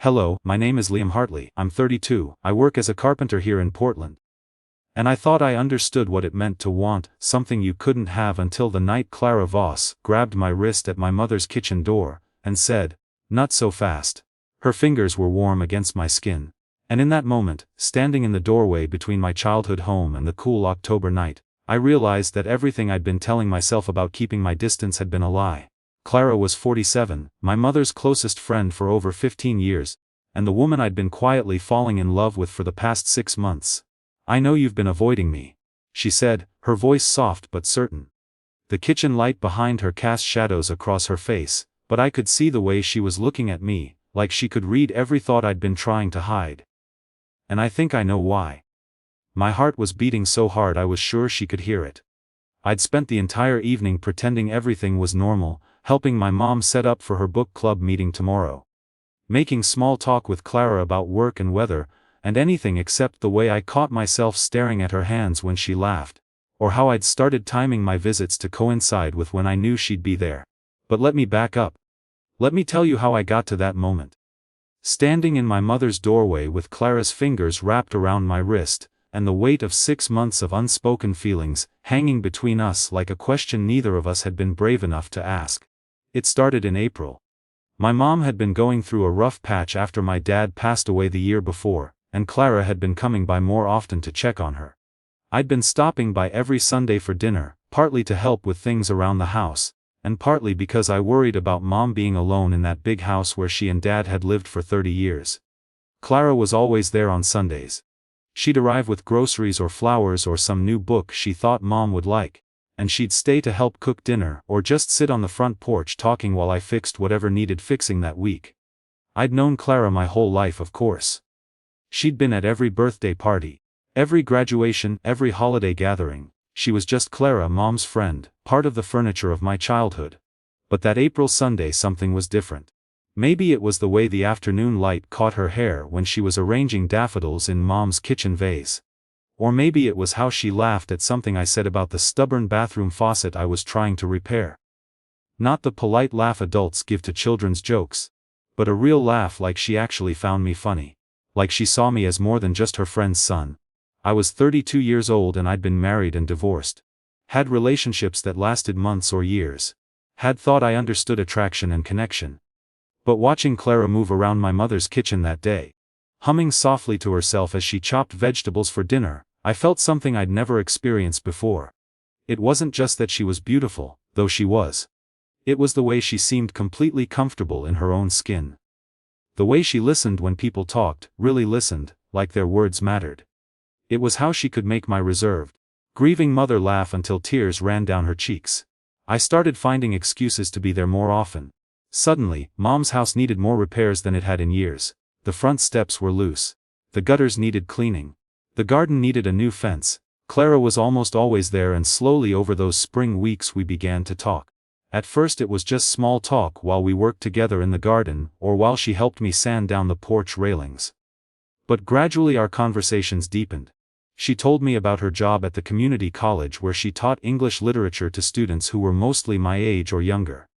"Hello, my name is Liam Hartley. I'm 32. I work as a carpenter here in Portland." And I thought I understood what it meant to want something you couldn't have until the night Clara Voss grabbed my wrist at my mother's kitchen door and said, "Not so fast." Her fingers were warm against my skin. And in that moment, standing in the doorway between my childhood home and the cool October night, I realized that everything I'd been telling myself about keeping my distance had been a lie. Clara was 47, my mother's closest friend for over 15 years, and the woman I'd been quietly falling in love with for the past 6 months. "I know you've been avoiding me," she said, her voice soft but certain. The kitchen light behind her cast shadows across her face, but I could see the way she was looking at me, like she could read every thought I'd been trying to hide. And I think I know why. My heart was beating so hard I was sure she could hear it. I'd spent the entire evening pretending everything was normal, helping my mom set up for her book club meeting tomorrow. Making small talk with Clara about work and weather, and anything except the way I caught myself staring at her hands when she laughed, or how I'd started timing my visits to coincide with when I knew she'd be there. But let me back up. Let me tell you how I got to that moment. Standing in my mother's doorway with Clara's fingers wrapped around my wrist, and the weight of 6 months of unspoken feelings hanging between us like a question neither of us had been brave enough to ask. It started in April. My mom had been going through a rough patch after my dad passed away the year before, and Clara had been coming by more often to check on her. I'd been stopping by every Sunday for dinner, partly to help with things around the house, and partly because I worried about Mom being alone in that big house where she and Dad had lived for 30 years. Clara was always there on Sundays. She'd arrive with groceries or flowers or some new book she thought Mom would like, and she'd stay to help cook dinner or just sit on the front porch talking while I fixed whatever needed fixing that week. I'd known Clara my whole life, of course. She'd been at every birthday party, every graduation, every holiday gathering. She was just Clara, Mom's friend, part of the furniture of my childhood. But that April Sunday something was different. Maybe it was the way the afternoon light caught her hair when she was arranging daffodils in Mom's kitchen vase. Or maybe it was how she laughed at something I said about the stubborn bathroom faucet I was trying to repair. Not the polite laugh adults give to children's jokes, but a real laugh like she actually found me funny. Like she saw me as more than just her friend's son. I was 32 years old and I'd been married and divorced. Had relationships that lasted months or years. Had thought I understood attraction and connection. But watching Clara move around my mother's kitchen that day, humming softly to herself as she chopped vegetables for dinner, I felt something I'd never experienced before. It wasn't just that she was beautiful, though she was. It was the way she seemed completely comfortable in her own skin. The way she listened when people talked, really listened, like their words mattered. It was how she could make my reserved, grieving mother laugh until tears ran down her cheeks. I started finding excuses to be there more often. Suddenly, Mom's house needed more repairs than it had in years. The front steps were loose. The gutters needed cleaning. The garden needed a new fence. Clara was almost always there, and slowly over those spring weeks we began to talk. At first it was just small talk while we worked together in the garden or while she helped me sand down the porch railings. But gradually our conversations deepened. She told me about her job at the community college where she taught English literature to students who were mostly my age or younger.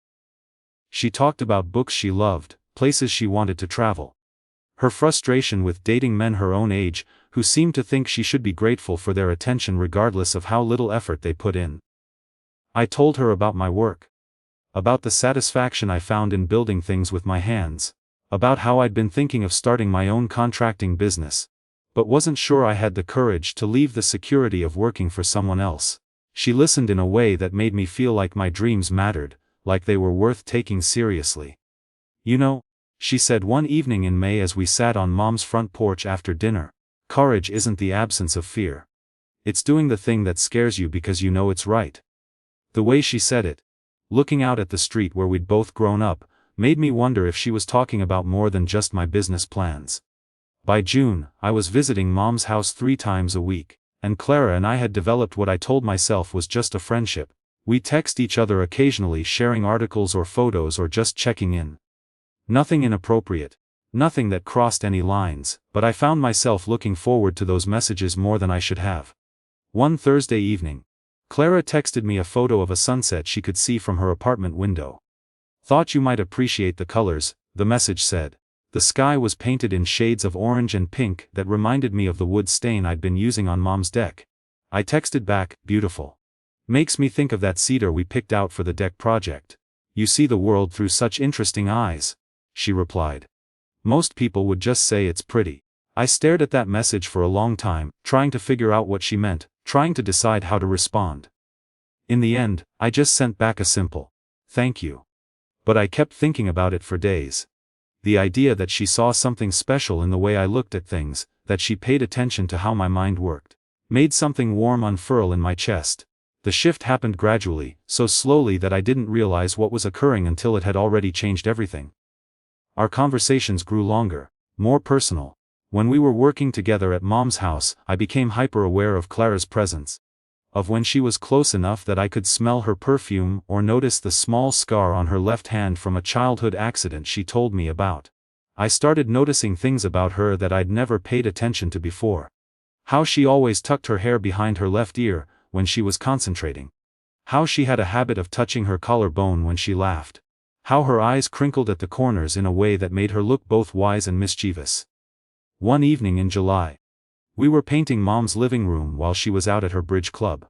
She talked about books she loved, places she wanted to travel. Her frustration with dating men her own age, who seemed to think she should be grateful for their attention regardless of how little effort they put in. I told her about my work. About the satisfaction I found in building things with my hands. About how I'd been thinking of starting my own contracting business, but wasn't sure I had the courage to leave the security of working for someone else. She listened in a way that made me feel like my dreams mattered, like they were worth taking seriously. "You know," she said one evening in May as we sat on Mom's front porch after dinner, "courage isn't the absence of fear. It's doing the thing that scares you because you know it's right." The way she said it, looking out at the street where we'd both grown up, made me wonder if she was talking about more than just my business plans. By June, I was visiting Mom's house 3 times a week, and Clara and I had developed what I told myself was just a friendship. We text each other occasionally, sharing articles or photos or just checking in. Nothing inappropriate. Nothing that crossed any lines, but I found myself looking forward to those messages more than I should have. One Thursday evening, Clara texted me a photo of a sunset she could see from her apartment window. "Thought you might appreciate the colors," the message said. The sky was painted in shades of orange and pink that reminded me of the wood stain I'd been using on Mom's deck. I texted back, "Beautiful. Makes me think of that cedar we picked out for the deck project. You see the world through such interesting eyes," she replied. "Most people would just say it's pretty." I stared at that message for a long time, trying to figure out what she meant, trying to decide how to respond. In the end, I just sent back a simple, "Thank you." But I kept thinking about it for days. The idea that she saw something special in the way I looked at things, that she paid attention to how my mind worked, made something warm unfurl in my chest. The shift happened gradually, so slowly that I didn't realize what was occurring until it had already changed everything. Our conversations grew longer, more personal. When we were working together at Mom's house, I became hyper-aware of Clara's presence. Of when she was close enough that I could smell her perfume or notice the small scar on her left hand from a childhood accident she told me about. I started noticing things about her that I'd never paid attention to before. How she always tucked her hair behind her left ear when she was concentrating. How she had a habit of touching her collarbone when she laughed. How her eyes crinkled at the corners in a way that made her look both wise and mischievous. One evening in July, we were painting Mom's living room while she was out at her bridge club.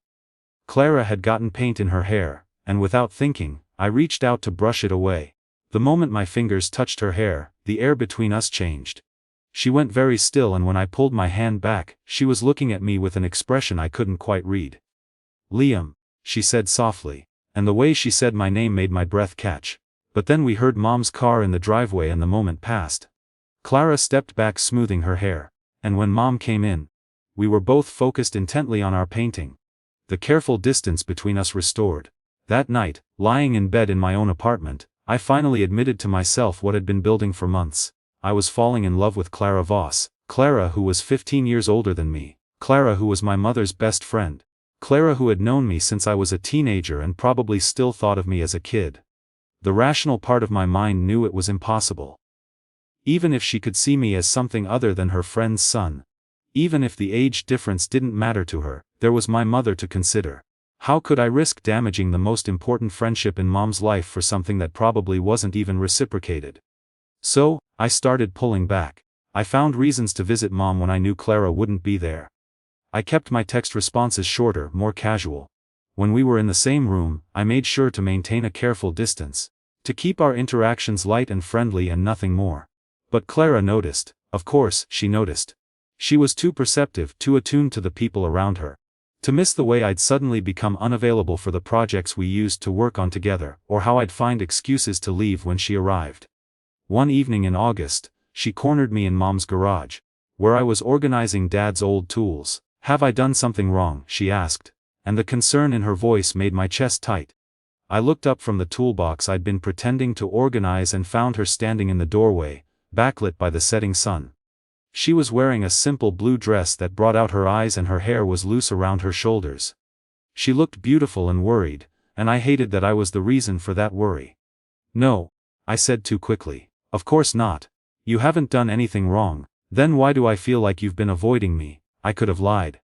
Clara had gotten paint in her hair, and without thinking, I reached out to brush it away. The moment my fingers touched her hair, the air between us changed. She went very still, and when I pulled my hand back, she was looking at me with an expression I couldn't quite read. "Liam," she said softly, and the way she said my name made my breath catch. But then we heard Mom's car in the driveway and the moment passed. Clara stepped back, smoothing her hair. And when Mom came in, we were both focused intently on our painting. The careful distance between us restored. That night, lying in bed in my own apartment, I finally admitted to myself what had been building for months. I was falling in love with Clara Voss, Clara who was 15 years older than me, Clara who was my mother's best friend, Clara who had known me since I was a teenager and probably still thought of me as a kid. The rational part of my mind knew it was impossible. Even if she could see me as something other than her friend's son, even if the age difference didn't matter to her, there was my mother to consider. How could I risk damaging the most important friendship in Mom's life for something that probably wasn't even reciprocated? So, I started pulling back. I found reasons to visit Mom when I knew Clara wouldn't be there. I kept my text responses shorter, more casual. When we were in the same room, I made sure to maintain a careful distance, to keep our interactions light and friendly and nothing more. But Clara noticed. Of course, she noticed. She was too perceptive, too attuned to the people around her, to miss the way I'd suddenly become unavailable for the projects we used to work on together, or how I'd find excuses to leave when she arrived. One evening in August, she cornered me in Mom's garage, where I was organizing Dad's old tools. "Have I done something wrong?" she asked, and the concern in her voice made my chest tight. I looked up from the toolbox I'd been pretending to organize and found her standing in the doorway, backlit by the setting sun. She was wearing a simple blue dress that brought out her eyes, and her hair was loose around her shoulders. She looked beautiful and worried, and I hated that I was the reason for that worry. "No," I said too quickly. "Of course not. You haven't done anything wrong." "Then why do I feel like you've been avoiding me?" I could have lied.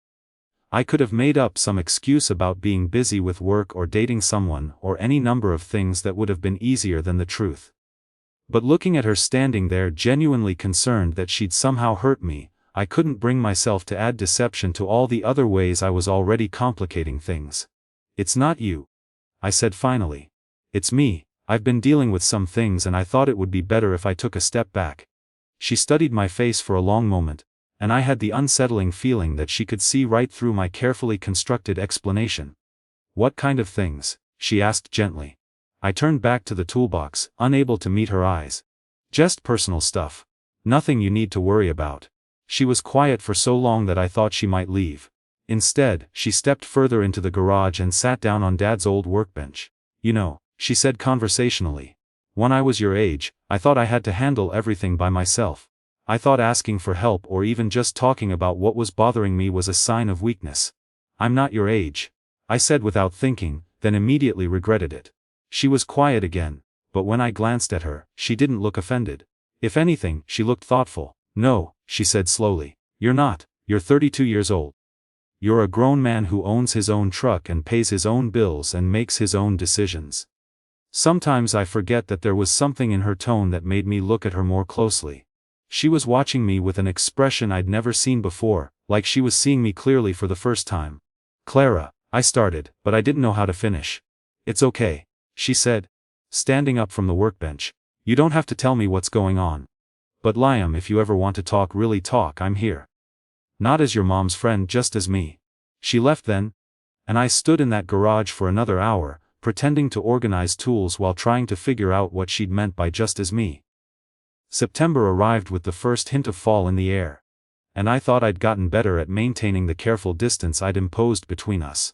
I could have made up some excuse about being busy with work or dating someone or any number of things that would have been easier than the truth. But looking at her standing there genuinely concerned that she'd somehow hurt me, I couldn't bring myself to add deception to all the other ways I was already complicating things. "It's not you," I said finally. "It's me. I've been dealing with some things and I thought it would be better if I took a step back." She studied my face for a long moment, and I had the unsettling feeling that she could see right through my carefully constructed explanation. "What kind of things?" she asked gently. I turned back to the toolbox, unable to meet her eyes. "Just personal stuff. Nothing you need to worry about." She was quiet for so long that I thought she might leave. Instead, she stepped further into the garage and sat down on Dad's old workbench. "You know," she said conversationally, "when I was your age, I thought I had to handle everything by myself. I thought asking for help or even just talking about what was bothering me was a sign of weakness." "I'm not your age," I said without thinking, then immediately regretted it. She was quiet again, but when I glanced at her, she didn't look offended. If anything, she looked thoughtful. "No," she said slowly. "You're not. You're 32 years old. You're a grown man who owns his own truck and pays his own bills and makes his own decisions." Sometimes I forget that there was something in her tone that made me look at her more closely. She was watching me with an expression I'd never seen before, like she was seeing me clearly for the first time. "Clara," I started, but I didn't know how to finish. "It's okay," she said, standing up from the workbench. "You don't have to tell me what's going on. But Liam, if you ever want to talk, really talk, I'm here. Not as your mom's friend, just as me." She left then, and I stood in that garage for another hour, pretending to organize tools while trying to figure out what she'd meant by just as me. September arrived with the first hint of fall in the air. And I thought I'd gotten better at maintaining the careful distance I'd imposed between us.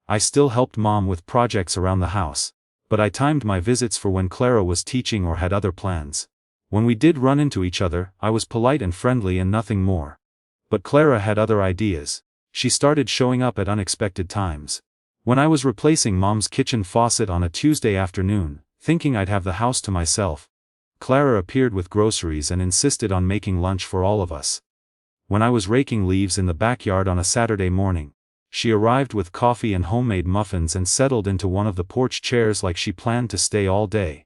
I still helped Mom with projects around the house, but I timed my visits for when Clara was teaching or had other plans. When we did run into each other, I was polite and friendly and nothing more. But Clara had other ideas. She started showing up at unexpected times. When I was replacing Mom's kitchen faucet on a Tuesday afternoon, thinking I'd have the house to myself, Clara appeared with groceries and insisted on making lunch for all of us. When I was raking leaves in the backyard on a Saturday morning, she arrived with coffee and homemade muffins and settled into one of the porch chairs like she planned to stay all day.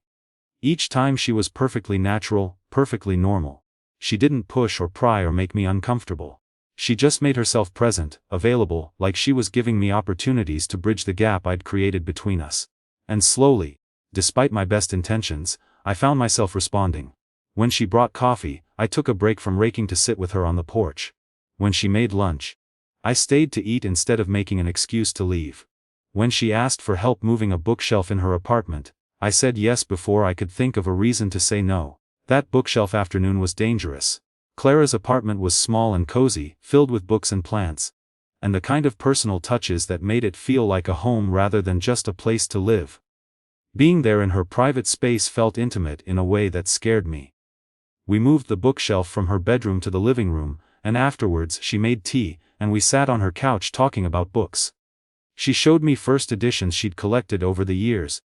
Each time she was perfectly natural, perfectly normal. She didn't push or pry or make me uncomfortable. She just made herself present, available, like she was giving me opportunities to bridge the gap I'd created between us. And slowly, despite my best intentions, I found myself responding. When she brought coffee, I took a break from raking to sit with her on the porch. When she made lunch, I stayed to eat instead of making an excuse to leave. When she asked for help moving a bookshelf in her apartment, I said yes before I could think of a reason to say no. That bookshelf afternoon was dangerous. Clara's apartment was small and cozy, filled with books and plants, and the kind of personal touches that made it feel like a home rather than just a place to live. Being there in her private space felt intimate in a way that scared me. We moved the bookshelf from her bedroom to the living room, and afterwards she made tea, and we sat on her couch talking about books. She showed me first editions she'd collected over the years,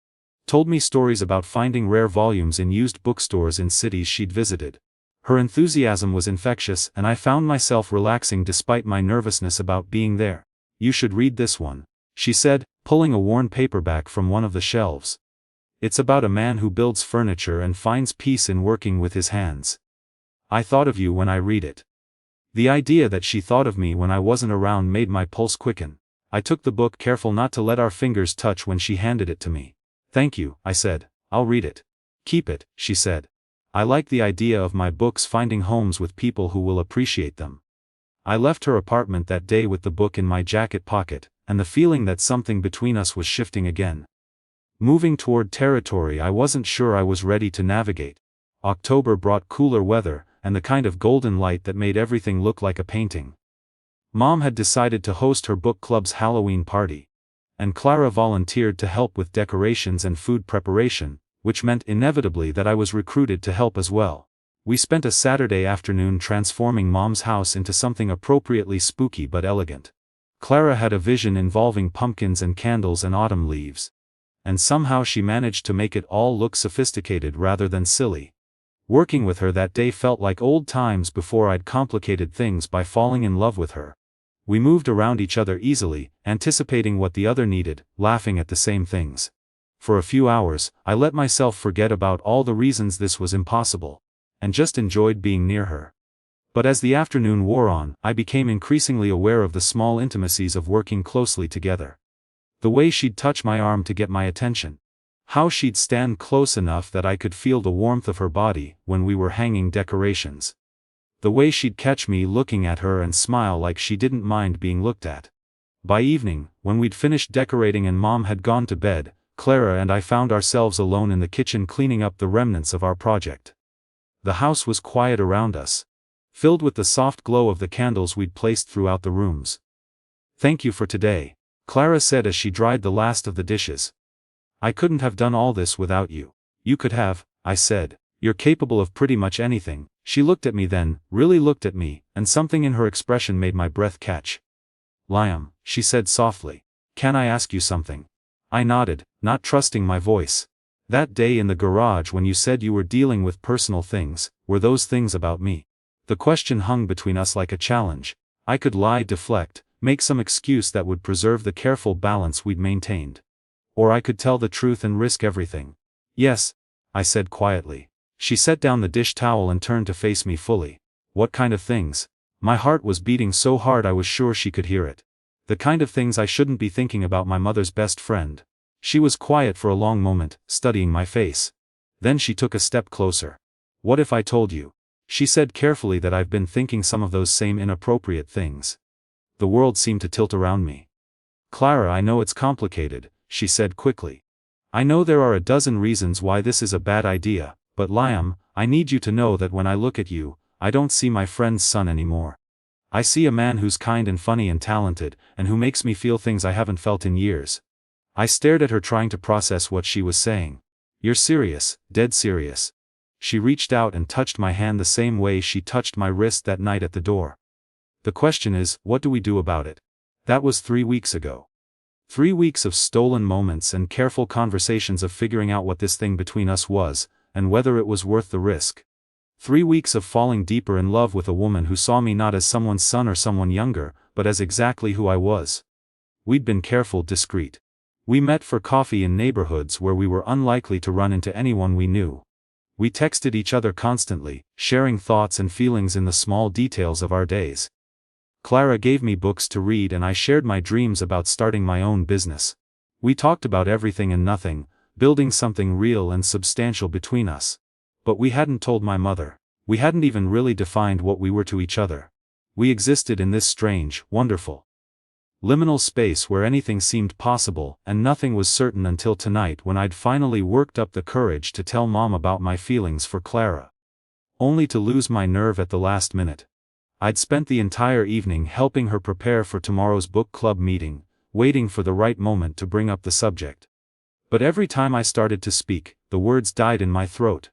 told me stories about finding rare volumes in used bookstores in cities she'd visited. Her enthusiasm was infectious, and I found myself relaxing despite my nervousness about being there. "You should read this one," she said, pulling a worn paperback from one of the shelves. "It's about a man who builds furniture and finds peace in working with his hands. I thought of you when I read it." The idea that she thought of me when I wasn't around made my pulse quicken. I took the book, careful not to let our fingers touch when she handed it to me. "Thank you," I said. "I'll read it." "Keep it," she said. "I like the idea of my books finding homes with people who will appreciate them." I left her apartment that day with the book in my jacket pocket, and the feeling that something between us was shifting again. Moving toward territory I wasn't sure I was ready to navigate. October brought cooler weather, and the kind of golden light that made everything look like a painting. Mom had decided to host her book club's Halloween party, and Clara volunteered to help with decorations and food preparation, which meant inevitably that I was recruited to help as well. We spent a Saturday afternoon transforming Mom's house into something appropriately spooky but elegant. Clara had a vision involving pumpkins and candles and autumn leaves, and somehow she managed to make it all look sophisticated rather than silly. Working with her that day felt like old times before I'd complicated things by falling in love with her. We moved around each other easily, anticipating what the other needed, laughing at the same things. For a few hours, I let myself forget about all the reasons this was impossible, and just enjoyed being near her. But as the afternoon wore on, I became increasingly aware of the small intimacies of working closely together. The way she'd touch my arm to get my attention. How she'd stand close enough that I could feel the warmth of her body when we were hanging decorations. The way she'd catch me looking at her and smile like she didn't mind being looked at. By evening, when we'd finished decorating and Mom had gone to bed, Clara and I found ourselves alone in the kitchen cleaning up the remnants of our project. The house was quiet around us, filled with the soft glow of the candles we'd placed throughout the rooms. "Thank you for today," Clara said as she dried the last of the dishes. "I couldn't have done all this without you." "You could have," I said. "You're capable of pretty much anything." She looked at me then, really looked at me, and something in her expression made my breath catch. "Liam," she said softly, "can I ask you something?" I nodded, not trusting my voice. "That day in the garage when you said you were dealing with personal things, were those things about me?" The question hung between us like a challenge. I could lie, deflect, make some excuse that would preserve the careful balance we'd maintained. Or I could tell the truth and risk everything. "Yes," I said quietly. She set down the dish towel and turned to face me fully. What kind of things? My heart was beating so hard I was sure she could hear it. The kind of things I shouldn't be thinking about my mother's best friend. She was quiet for a long moment, studying my face. Then she took a step closer. What if I told you? She said carefully that I've been thinking some of those same inappropriate things. The world seemed to tilt around me. Clara, I know it's complicated, she said quickly. I know there are a dozen reasons why this is a bad idea, but Liam, I need you to know that when I look at you, I don't see my friend's son anymore. I see a man who's kind and funny and talented, and who makes me feel things I haven't felt in years. I stared at her trying to process what she was saying. You're serious, dead serious. She reached out and touched my hand the same way she touched my wrist that night at the door. The question is, what do we do about it? That was 3 weeks ago. 3 weeks of stolen moments and careful conversations of figuring out what this thing between us was, and whether it was worth the risk. 3 weeks of falling deeper in love with a woman who saw me not as someone's son or someone younger, but as exactly who I was. We'd been careful, discreet. We met for coffee in neighborhoods where we were unlikely to run into anyone we knew. We texted each other constantly, sharing thoughts and feelings in the small details of our days. Clara gave me books to read and I shared my dreams about starting my own business. We talked about everything and nothing, building something real and substantial between us. But we hadn't told my mother. We hadn't even really defined what we were to each other. We existed in this strange, wonderful, liminal space where anything seemed possible and nothing was certain until tonight when I'd finally worked up the courage to tell Mom about my feelings for Clara. Only to lose my nerve at the last minute. I'd spent the entire evening helping her prepare for tomorrow's book club meeting, waiting for the right moment to bring up the subject. But every time I started to speak, the words died in my throat.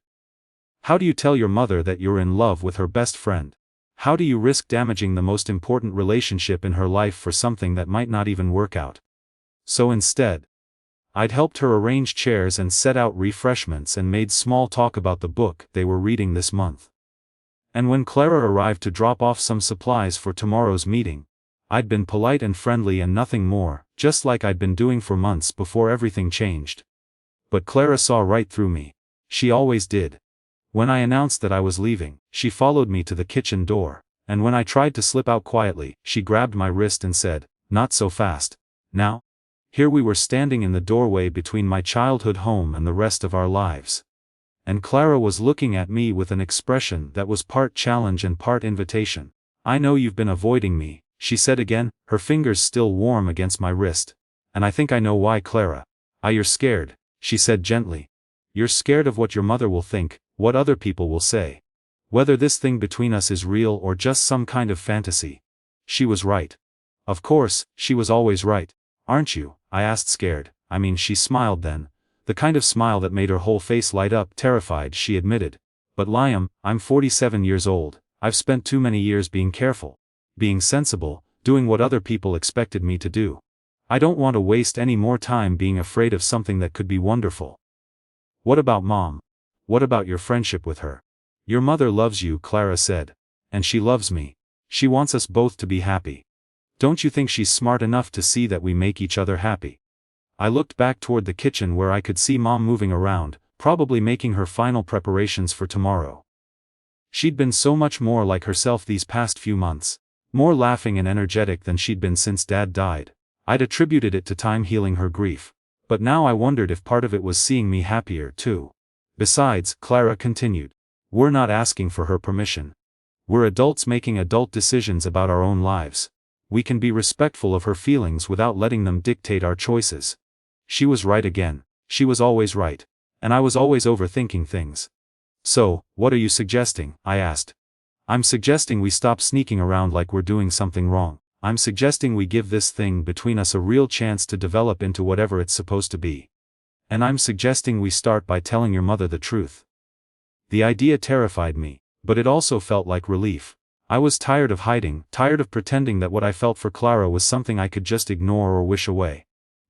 How do you tell your mother that you're in love with her best friend? How do you risk damaging the most important relationship in her life for something that might not even work out? So instead, I'd helped her arrange chairs and set out refreshments and made small talk about the book they were reading this month. And when Clara arrived to drop off some supplies for tomorrow's meeting, I'd been polite and friendly and nothing more, just like I'd been doing for months before everything changed. But Clara saw right through me. She always did. When I announced that I was leaving, she followed me to the kitchen door, and when I tried to slip out quietly, she grabbed my wrist and said, "Not so fast. Now?" Here we were standing in the doorway between my childhood home and the rest of our lives. And Clara was looking at me with an expression that was part challenge and part invitation. "I know you've been avoiding me," she said again, her fingers still warm against my wrist. "And I think I know why, Clara." You're scared," she said gently. "You're scared of what your mother will think, what other people will say. Whether this thing between us is real or just some kind of fantasy." She was right. Of course, she was always right. "Aren't you?" I asked, scared. She smiled then. The kind of smile that made her whole face light up, terrified, she admitted. "But Liam, I'm 47 years old, I've spent too many years being careful, being sensible, doing what other people expected me to do. I don't want to waste any more time being afraid of something that could be wonderful." "What about Mom? What about your friendship with her?" "Your mother loves you," Clara said. "And she loves me. She wants us both to be happy. Don't you think she's smart enough to see that we make each other happy?" I looked back toward the kitchen where I could see Mom moving around, probably making her final preparations for tomorrow. She'd been so much more like herself these past few months, more laughing and energetic than she'd been since Dad died. I'd attributed it to time healing her grief. But now I wondered if part of it was seeing me happier too. "Besides," Clara continued, "we're not asking for her permission. We're adults making adult decisions about our own lives. We can be respectful of her feelings without letting them dictate our choices." She was right again. She was always right. And I was always overthinking things. "So, what are you suggesting?" I asked. "I'm suggesting we stop sneaking around like we're doing something wrong. I'm suggesting we give this thing between us a real chance to develop into whatever it's supposed to be. And I'm suggesting we start by telling your mother the truth." The idea terrified me, but it also felt like relief. I was tired of hiding, tired of pretending that what I felt for Clara was something I could just ignore or wish away.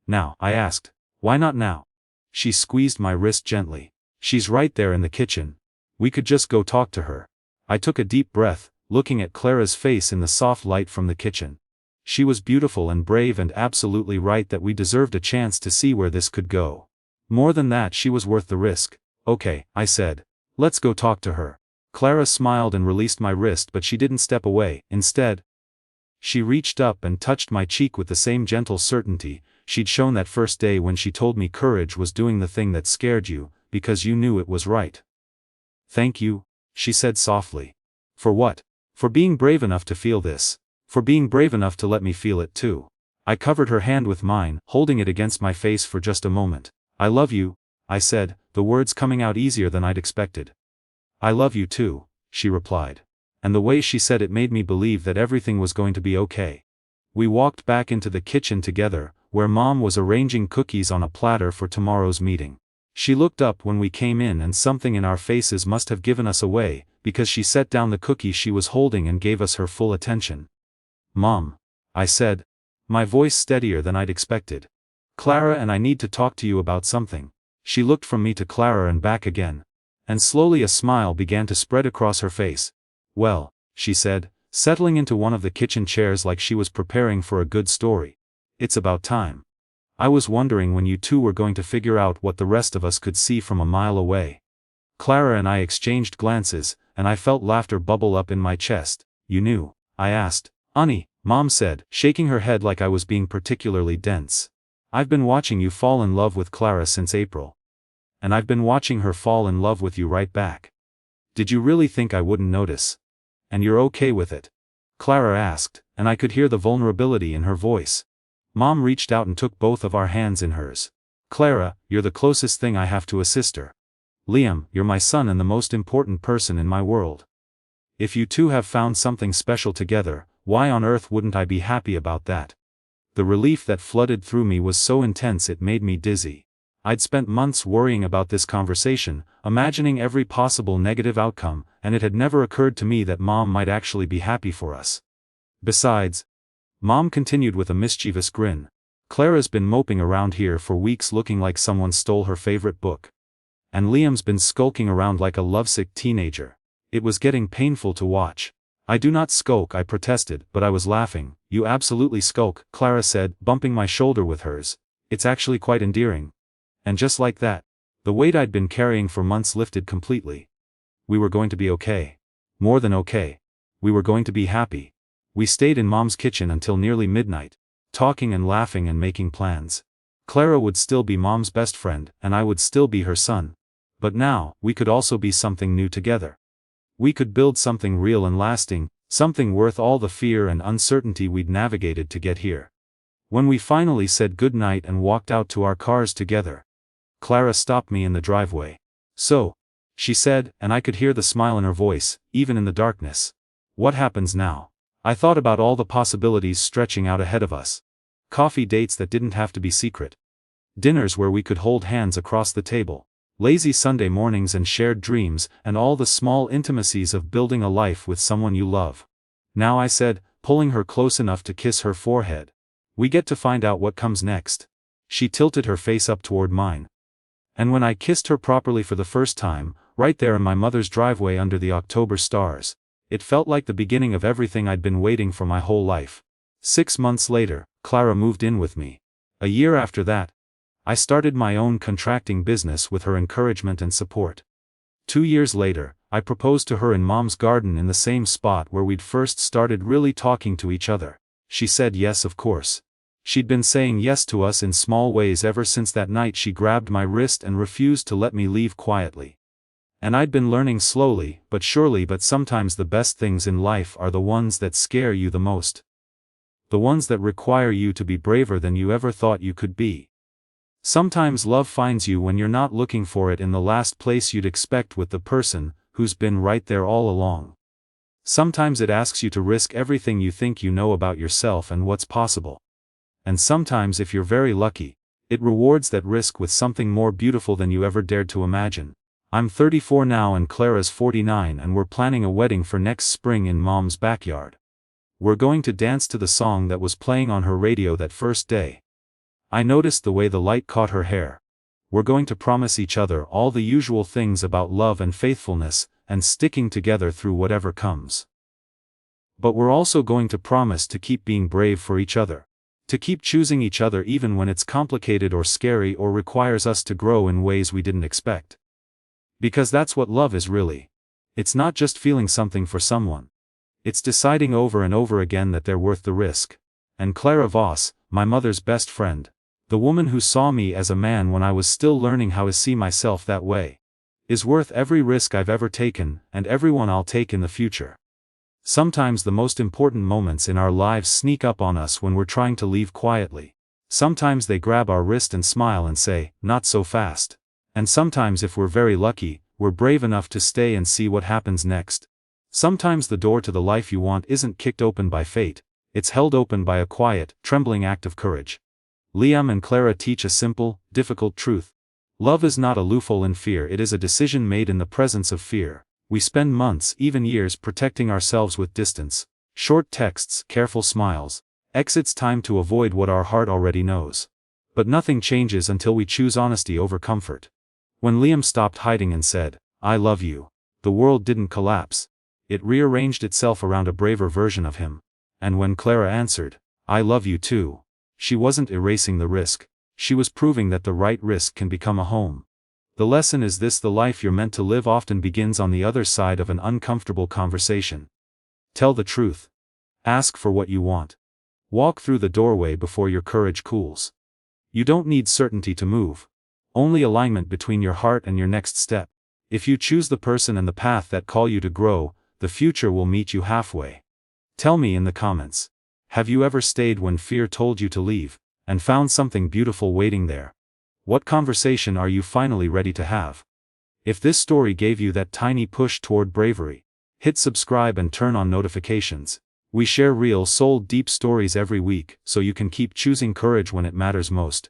"Now," I asked. "Why not now?" She squeezed my wrist gently. "She's right there in the kitchen. We could just go talk to her." I took a deep breath, looking at Clara's face in the soft light from the kitchen. She was beautiful and brave and absolutely right that we deserved a chance to see where this could go. More than that, she was worth the risk. "Okay," I said. Let's go talk to her. Clara smiled and released my wrist, but she didn't step away. Instead, she reached up and touched my cheek with the same gentle certainty she'd shown that first day when she told me courage was doing the thing that scared you, because you knew it was right. Thank you, she said softly. For what? For being brave enough to feel this. For being brave enough to let me feel it too. I covered her hand with mine, holding it against my face for just a moment. I love you, I said, the words coming out easier than I'd expected. I love you too, she replied. And the way she said it made me believe that everything was going to be okay. We walked back into the kitchen together, where Mom was arranging cookies on a platter for tomorrow's meeting. She looked up when we came in, and something in our faces must have given us away, because she set down the cookie she was holding and gave us her full attention. Mom, I said, my voice steadier than I'd expected. Clara and I need to talk to you about something. She looked from me to Clara and back again. And slowly a smile began to spread across her face. Well, she said, settling into one of the kitchen chairs like she was preparing for a good story. It's about time. I was wondering when you two were going to figure out what the rest of us could see from a mile away. Clara and I exchanged glances, and I felt laughter bubble up in my chest. You knew? I asked. Honey, Mom said, shaking her head like I was being particularly dense. I've been watching you fall in love with Clara since April. And I've been watching her fall in love with you right back. Did you really think I wouldn't notice? And you're okay with it? Clara asked, and I could hear the vulnerability in her voice. Mom reached out and took both of our hands in hers. Clara, you're the closest thing I have to a sister. Liam, you're my son and the most important person in my world. If you two have found something special together, why on earth wouldn't I be happy about that? The relief that flooded through me was so intense it made me dizzy. I'd spent months worrying about this conversation, imagining every possible negative outcome, and it had never occurred to me that Mom might actually be happy for us. Besides, Mom continued with a mischievous grin, Clara's been moping around here for weeks looking like someone stole her favorite book. And Liam's been skulking around like a lovesick teenager. It was getting painful to watch. I do not skulk, I protested, but I was laughing. You absolutely skulk, Clara said, bumping my shoulder with hers. It's actually quite endearing. And just like that, the weight I'd been carrying for months lifted completely. We were going to be okay. More than okay. We were going to be happy. We stayed in Mom's kitchen until nearly midnight, talking and laughing and making plans. Clara would still be Mom's best friend, and I would still be her son. But now, we could also be something new together. We could build something real and lasting, something worth all the fear and uncertainty we'd navigated to get here. When we finally said goodnight and walked out to our cars together, Clara stopped me in the driveway. So, she said, and I could hear the smile in her voice, even in the darkness. What happens now? I thought about all the possibilities stretching out ahead of us. Coffee dates that didn't have to be secret. Dinners where we could hold hands across the table. Lazy Sunday mornings and shared dreams, and all the small intimacies of building a life with someone you love. Now, I said, pulling her close enough to kiss her forehead. We get to find out what comes next. She tilted her face up toward mine. And when I kissed her properly for the first time, right there in my mother's driveway under the October stars, it felt like the beginning of everything I'd been waiting for my whole life. 6 months later, Clara moved in with me. A year after that, I started my own contracting business with her encouragement and support. 2 years later, I proposed to her in Mom's garden in the same spot where we'd first started really talking to each other. She said yes, of course. She'd been saying yes to us in small ways ever since that night she grabbed my wrist and refused to let me leave quietly. And I'd been learning slowly, but surely, but sometimes the best things in life are the ones that scare you the most. The ones that require you to be braver than you ever thought you could be. Sometimes love finds you when you're not looking for it in the last place you'd expect, with the person who's been right there all along. Sometimes it asks you to risk everything you think you know about yourself and what's possible. And sometimes, if you're very lucky, it rewards that risk with something more beautiful than you ever dared to imagine. I'm 34 now and Clara's 49, and we're planning a wedding for next spring in Mom's backyard. We're going to dance to the song that was playing on her radio that first day. I noticed the way the light caught her hair. We're going to promise each other all the usual things about love and faithfulness, and sticking together through whatever comes. But we're also going to promise to keep being brave for each other. To keep choosing each other even when it's complicated or scary or requires us to grow in ways we didn't expect. Because that's what love is really. It's not just feeling something for someone. It's deciding over and over again that they're worth the risk. And Clara Voss, my mother's best friend, the woman who saw me as a man when I was still learning how to see myself that way, is worth every risk I've ever taken, and every one I'll take in the future. Sometimes the most important moments in our lives sneak up on us when we're trying to leave quietly. Sometimes they grab our wrist and smile and say, "Not so fast." And sometimes, if we're very lucky, we're brave enough to stay and see what happens next. Sometimes the door to the life you want isn't kicked open by fate, it's held open by a quiet, trembling act of courage. Liam and Clara teach a simple, difficult truth. Love is not a loophole in fear, it is a decision made in the presence of fear. We spend months, even years, protecting ourselves with distance, short texts, careful smiles, exits time to avoid what our heart already knows. But nothing changes until we choose honesty over comfort. When Liam stopped hiding and said, "I love you," the world didn't collapse. It rearranged itself around a braver version of him. And when Clara answered, "I love you too," she wasn't erasing the risk, she was proving that the right risk can become a home. The lesson is this: the life you're meant to live often begins on the other side of an uncomfortable conversation. Tell the truth. Ask for what you want. Walk through the doorway before your courage cools. You don't need certainty to move. Only alignment between your heart and your next step. If you choose the person and the path that call you to grow, the future will meet you halfway. Tell me in the comments. Have you ever stayed when fear told you to leave, and found something beautiful waiting there? What conversation are you finally ready to have? If this story gave you that tiny push toward bravery, hit subscribe and turn on notifications. We share real, soul-deep stories every week, so you can keep choosing courage when it matters most.